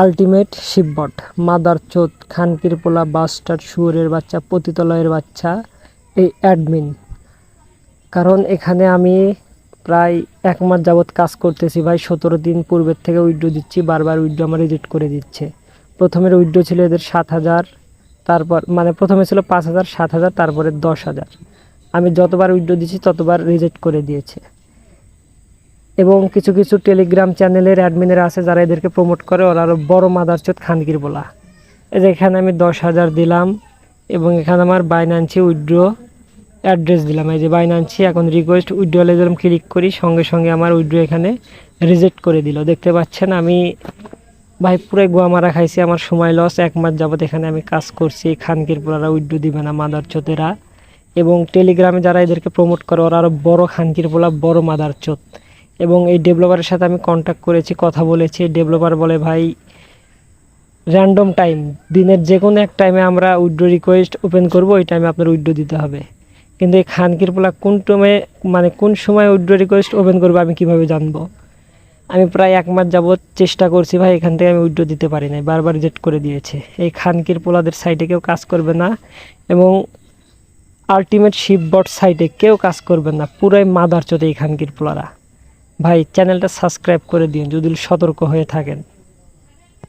Ultimate শিববট, মাদারচোদ, খানকির পোলা, bastard, শুয়োরের বাচ্চা, পতিতালয়ের বাচ্চা, এই অ্যাডমিন। কারণ এখানে আমি প্রায় 1 মাস যাবৎ কাজ করতেছি ভাই। 17 দিন পূর্বের থেকে উইথড্র দিচ্ছি, বারবার উইথড্র আমার রিজেক্ট করে দিচ্ছে। প্রথমের উইথড্র ছিল এদের 7,000, তারপর মানে প্রথমে ছিল 5,000, 7,000, তারপরে 10,000। আমি যতবার উইথড্র দিচ্ছি ততবার রিজেক্ট করে দিয়েছে। এবং কিছু কিছু টেলিগ্রাম চ্যানেলের অ্যাডমিনেরা আছে যারা এদেরকে প্রমোট করে, ওরা আরও বড় মাদারচোদ খানকির বলা। এই যে এখানে আমি 10,000 দিলাম এবং এখানে আমার বাইন্যান্সে উইথড্র অ্যাড্রেস দিলাম। এই যে বাইন্যান্সে এখন রিকোয়েস্ট উইথড্রলে যখন ক্লিক করি সঙ্গে সঙ্গে আমার উইথড্র এখানে রিজেক্ট করে দিল। দেখতে পাচ্ছেন আমি ভাই পুরো গোয়া মারা খাইছি, আমার সময় লস। 1 মাস যাবত এখানে আমি কাজ করছি, খানকির পোলারা উইথড্র দিবে না মাদারচোদেরা। এবং টেলিগ্রামে যারা এদেরকে প্রমোট করে ওরা আরও বড় খানকির পোলা, বড় মাদারচোদ। এবং এই ডেভেলপারের সাথে আমি কন্ট্যাক্ট করেছি, কথা বলেছি। ডেভেলপার বলে ভাই র্যান্ডম টাইম, দিনের যে কোনো এক টাইমে আমরা উইথড্র রিকোয়েস্ট ওপেন করব, ওই টাইমে আপনার উইথড্র দিতে হবে। কিন্তু এই খানকির পোলা কোন টাইমে মানে কোন সময় উইথড্র রিকোয়েস্ট ওপেন করবো আমি কিভাবে জানবো? আমি প্রায় 1 মাস যাবৎ চেষ্টা করছি ভাই, এখান থেকে আমি উইথড্র দিতে পারি নাই, বারবার রিজেক্ট করে দিয়েছে। এই খানকির পোলাদের সাইটে কেউ কাজ করবে না এবং আলটিমেট শিববট সাইটে কেউ কাজ করবে না, পুরাই মাদারচোদ এই খানকির পোলারা। ভাই চ্যানেলটা সাবস্ক্রাইব করে দিন যদি সতর্ক হয়ে থাকেন।